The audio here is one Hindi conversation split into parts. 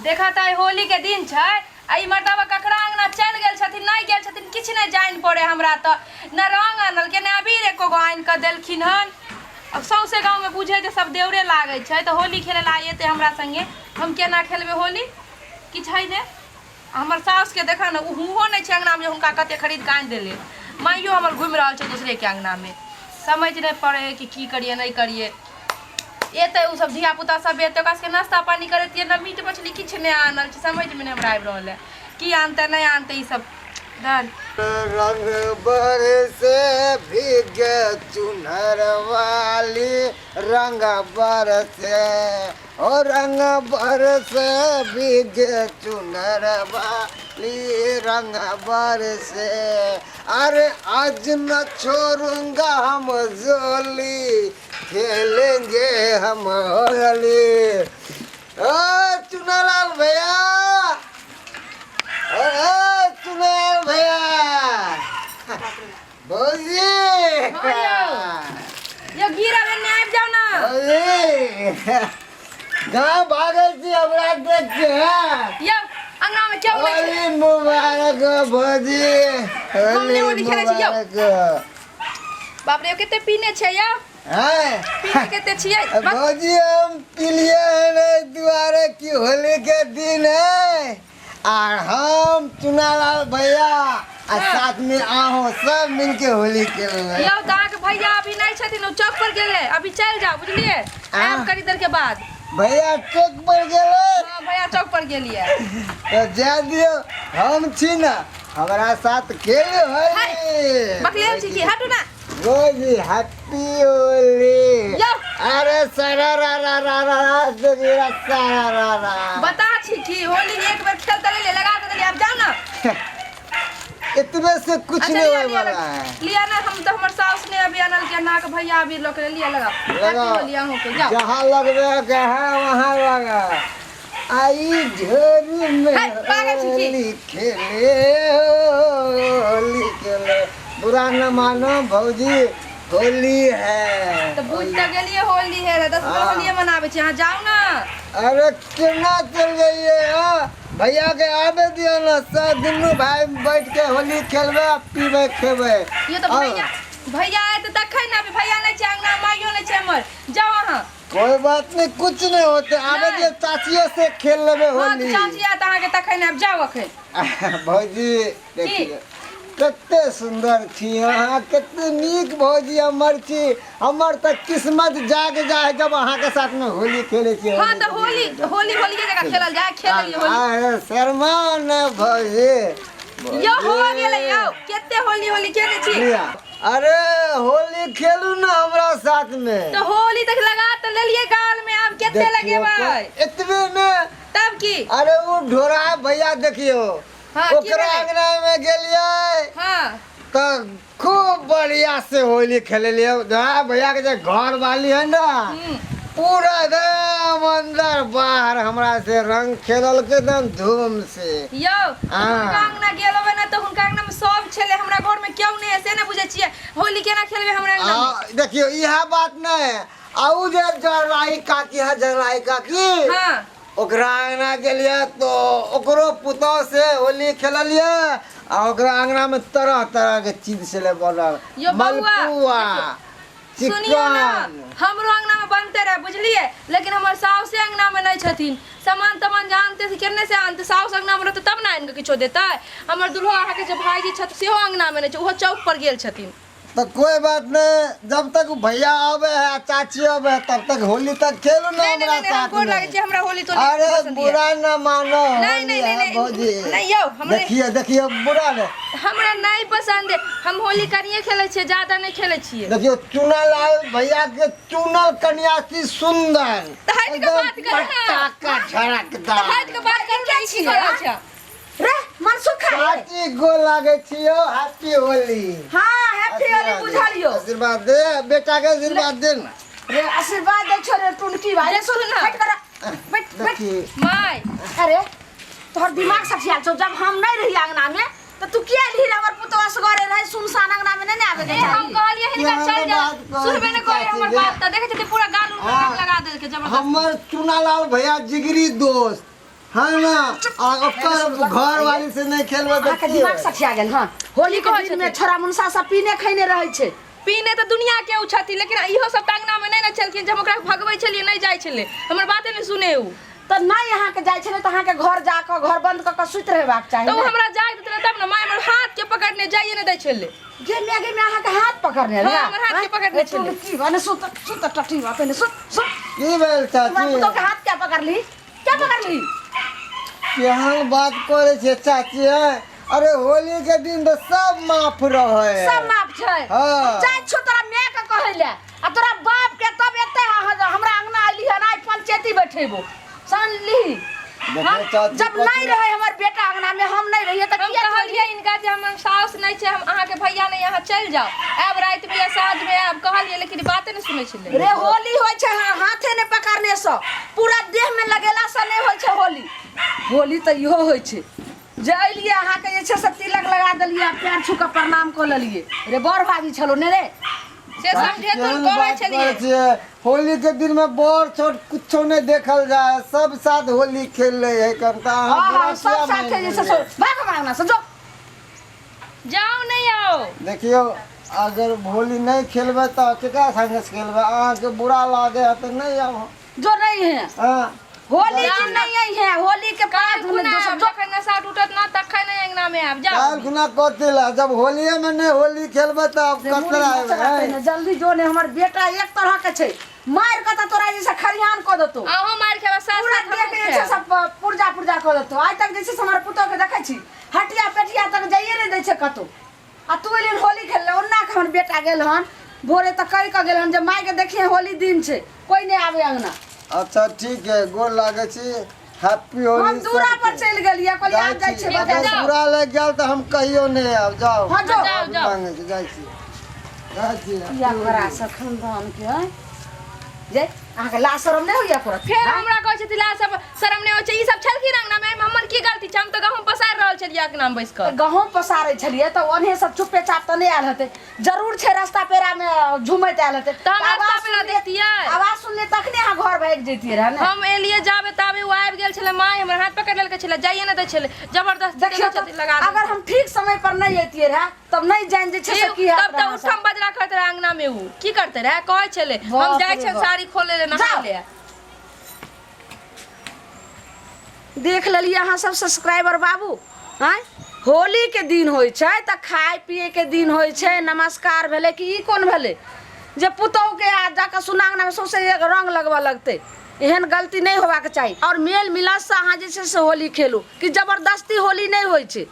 देखा त होली के दिन छै आई मर्दावा ककरा अंगना चल गेल छथिन नहीं गेल छथिन किछ नहीं जान पड़े हमरा त न रंग आनल के न अबीर एको गो आन के देलखिन हन। अब सौसे गांव में बुझे जे सब देवरे लागे छै त होली खेले ला आइते हमरा संगे हम केना खेलबे होली कि छै जे हमर सास के देखा न हुहो नहीं छै अंगना में हुनका कते खरीद के आन देले माइयो हमर घुम रहल छै दूसरे के अंगना में समझ नहीं पड़े कि करिए नहीं करिए एते उ सब धिया पुता सब एते ओकरा के नाश्ता पानी करतिए न मीट मछली किछ नहीं आनल छै समझ में नहीं हमरा आबि रहल है की आनते नहीं आनते ई सब डर रंग बरसे भीगे चुनर वाली रंग बरसे ओ रंग बरसे भीगे चुनर वाली रंग बरसे अरे आज न छोड़ूंगा हम जोली खेलेंगे हम होली। ओ चुनरलाल भैया चुनर भैया भौजी यो गिरा में नहीं आबि जाओ ना कहाँ भागल छी हमरा देख के यो अंगना में क्यों नहीं होली मुबारक भौजी होली मुबारक। बाप रे केते पीने छै यो हैं पीने केते छियै भौजी हम पिलिए हैं दुआरे की होली के दिन है और हम चुनालाल भैया और साथ में आहो सब मिलके होली खेलेंगे। यो दाग भैया अभी नहीं छथिन ओ चौक पर गेले अभी चल जाओ बुझलिए आब करी देर के बाद भैया चौक पर गेले हां भैया चौक पर गेलिए तो जा दियो हम छी ना हमारा साथ खेल होली बकलेल छी की हटू ना रोजी हैप्पी होली। यो अरे सरा रा रा रा रा रा सरा रा रा बता छी की होली एक बार खेल तले लगा दे अब जाओ ना इतने से कुछ नहीं होने वाला है। लिया ना हम तो हमर सास ने अभी अनल के नाक भैया अभी लोग लिया लगा लिया हो के जाओ जहाँ लगवे के है वहाँ लगा आई झोरी में होली खेले होली खेले बुरा न मानो भौजी होली है तो बुझ त गेलिए होली है 10 होली मनावे छी यहां जाओ ना। अरे केना चल गइए भैया के आबे दियो ना सब दुनू भाई बैठ के होली खेलबे पीबे खेबे ये तो भैया भैया आए तो तखै ना अभी भैया नहीं छै अंगना माइयो नहीं छै हमर जाओ वहां कोई बात नहीं कुछ नहीं होते आबे दियो चाचियों से खेल लेबे होली। हां चाची आ त आके तखै ना अब जाओ अखै भौजी देखिए कते सुंदर छी अहाँ कते नीक भौजी हमर छी हमर तक किस्मत जाग जाए जब अहाँ के साथ में होली खेले छी। हां तो होली होली होली के जगह खेलल जाए खेलिए होली अरे शर्मा न भौजी यो हो गेले यो केते होली होली खेले छी अरे होली खेलू ना हमरा साथ में तो होली तक लगा तो ले लिए गाल में अब केते लगेबै इतने में तब की अरे वो ढोरा भैया देखियो हां ओकरा अंगना में गेलिए हां तो खूब बढ़िया से होली खेले लिए भैया के जो घर वाली है ना पूरा एकदम अंदर बाहर हमरा से रंग खेलल के एकदम धूम से यो हुनका अंगना गेलबे ना तो हुनका अंगना में सब छले हमरा घर में क्यों नहीं है से ना बुझे छिए होली केना खेलबे हमरा अंगना में देखियो यह बात नहीं है आउ जे जराई काकी है जराई काकी हां ओकरा अंगना गेलिए तो ओकरो पुतौ से होली खेललिए आ ओकरा अंगना में तरह तरह के चीज से ले बनल मलपुआ सुनियो ना हमरो अंगना में बनते रहे बुझलिए लेकिन हमर सास से अंगना में नहीं छथिन सामान तमान जानते से केने से आनते सास अंगना में रहते तब ना इनके किछो देता हमर दुल्हा आके जे भाईजी छत से हो अंगना में नहीं छै ओहो चौक पर गेल छथिन तो कोई बात नहीं जब तक भैया आवे है चाची आवे है तब तक होली तक खेलू ना हमरा साथ में लागे छै हमरा होली तो अरे बुरा न मानो नहीं नहीं नहीं भौजी नहीं यो हमरे देखिए देखिए बुरा नहीं हमरा नहीं पसंद है हम होली कनिए खेले छिए ज्यादा नहीं खेले छिए देखियो चुनालाल भैया के चुनल कन्या की सुंदर हट के बात कर पटाखा झड़कदार हट के बात कर क्या छी अच्छा रे मनसुख चाची गो लागे छियो हैप्पी होली। हां हैप्पी होली बुझालियो आशीर्वाद दे बेटा के आशीर्वाद दे रे आशीर्वाद दे छोरे टुनकी भाई रे सुन ना हट कर बैठ माय अरे तोहर दिमाग सब छियाल छौ जब हम नहीं रही अंगना में तो तू किया ली हमर पुतो असगरे रहे सुनसान अंगना में नहीं आवे के हम कहलिए हिनका चल जा सुनबे न करे हमर बात त देखे छते पूरा गाल उन लगा देल के जबरदस्त हमर चुनालाल भैया जिगरी दोस्त हाँ ना ओकर घर वाली से नहीं खेलबे तो अहाँके दिमाग सठिया गेल हां होली के दिन में छोरा मुनसा सब पीने खैने रहै छै पीने तो दुनिया के उछती लेकिन इहो सब टांगना में नहीं ना चलखिन जब ओकरा भगबै छलिए नहीं जाय छले हमर बाते नहीं सुने उ त नहीं अहाँ के जाय छले त अहाँ के घर जाके घर बंद क के सुत रहबाक चाही तो हमरा जाय देतले तब ना माय हमर हाथ के पकड़ने जाइए न दै छले जे मैगे में अहाँ के हाथ पकड़ने रे हाँ, हमर हाथ के पकड़ने छले की भने सुत सुत टटी बा पहले सुत सुत की भेल चाची तो के हाथ क्या पकड़ली केहन बात करे छे चाची अरे होली के दिन तो सब माफ रहे सब माफ छै हाँ। जाय छो तोरा मैं के कहले आ तोरा बाप के तब एते हमरा अंगना आइली है ना पंचायती बैठेबो समझली जब नहीं रहे हमर बेटा अंगना में हम नहीं रहिए त किया कहलिए इनका जे हमर सास नहीं छे हम अहाँ के भैया नहीं यहाँ चल जाओ अब रात में या साँझ में अब कहलिए लेकिन बातें नहीं सुनै छले रे होली होय छै हाथे ने पकड़ने से पूरा देह में लगेला से नहीं होय छै होली त इहो होय छै जे अइलिए अहाँ के जे छै से तिलक लगा देलिए पैर छू के प्रणाम क लेलिए रे बड़ भाभी छलो ने रे से समझे तो कहै छलिए होली के दिन में बड़ छोट कुछो नहीं देखल जाए सब साथ होली खेल रहे है करता हां सब साथे जैसे सो भाग मांगना से जो जाओ नहीं आओ देखियो अगर होली नहीं खेलबे तो केकरा संगे से खेलबे अहाँ के बुरा लागे है तो नहीं आओ जो नहीं है हां होली दिन नहीं है होली के बाद में गुना जो सब जखन नशा टूटत ना तखन नहीं अंगना में आब जाओ काल खुना कोतेला जब होली में नहीं होली खेलबे तो अब कतरा आवे जल्दी जो ने हमर बेटा एक तरह के छै मार के त तोरा जैसे खरियान क देतो आहो मार के साथ पूरा साथ देख के जैसे सब पुर्जा क देतो आज तक जैसे हमर पुतो के देखै छी हटिया पेटिया तक जाइए नहीं दै छै कतो आ तू एलिन होली खेलले ओन्ना के हमर बेटा गेल हन भोरे त कहि क गेल हन जे माय के देखिए होली दिन छै कोई नहीं आवे अंगना अच्छा ठीक है गोर लागे छी हैप्पी होली हम दूरा पर चल गेलिए कहलिए आ जाय छै अगर बता बुरा लग गेल तो हम कहियो नहीं आब जाओ हां जो जाओ मांगे छी जाय छी या करा सखनदान के जे अहाँ के लाज शरम नहीं होइया करत फिर हमरा कहै छथिला सब शरम नहीं होय छै ई सब छलखिन अंगना में हमर की गलती छै हम तो गहूं पसार रहल छलिए के नाम बैस कर गहूं पसारै छलिए त ओन्हे सब चुपे चाप त नहीं आल हते जरूर छै रास्ता पेरा में झुमैत आल हते त हम रास्ता पेरा देखतियै आवाज सुनले तखने अहाँ घर भाग जैतिए रहा ना हम एलिए जाबे ताबे वो आबि गेल छले माय हमर हाथ पकड़ लेलके छले जाइए न दै छले जबरदस्त देखियो छथिन लगा अगर हम ठीक समय पर नहीं जैतिए रहा तब नहीं जान जे छै से की तब त उठम बजरा करत रहे अंगना में उ की करते रहे कहै छले हम जाय छै साड़ी खोले ले नहा ले देख लेलिए अहाँ सब सब्सक्राइबर बाबू हैं होली के दिन होय छै त खाय पिए के दिन होय छै नमस्कार भेले कि ई कोन भेले जे पुतौ के आ जाके सुनांगना में सौसे रंग लगवा लगते एहन गलती नहीं होबाक चाहिए और मेल मिलाप से अहाँ जे छै से होली खेलू कि जबरदस्ती होली नहीं होय छै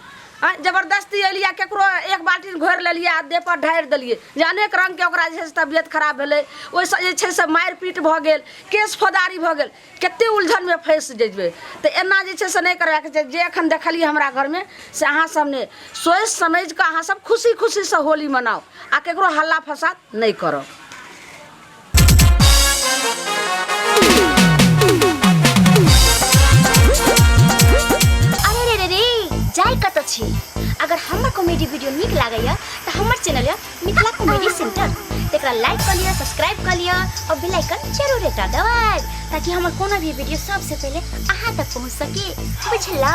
जबरदस्ती एलिया केकरो एक बाल्टी घोर लेलिए आ देह पर ढारि देलिए जे अनेक रंग के ओकरा जे छै से तबियत खराब भेलै ओइसे जे छै से मारि पीट भ गेल केस फौदारी भ गेल कते उलझन में फंस जेबै त एना जे छै से नहीं करबाक छै जे एखन देखलिए हमरा घर में से अहाँ सबने सोच समझ के अहाँ सब खुशी खुशी से होली मनाओ आ केकरो हल्ला फसाद नहीं करो जाय कत छी अगर हमर कॉमेडी वीडियो नीक लागैया त हमर चैनल या मिथिला कॉमेडी सेंटर तेकरा लाइक कर लिया सब्सक्राइब कर लिया और बेल आइकन जरूर एकटा दबाएब ताकि हमर कोनो भी वीडियो सबसे पहले अहाँ तक पहुंच सके बुझलौ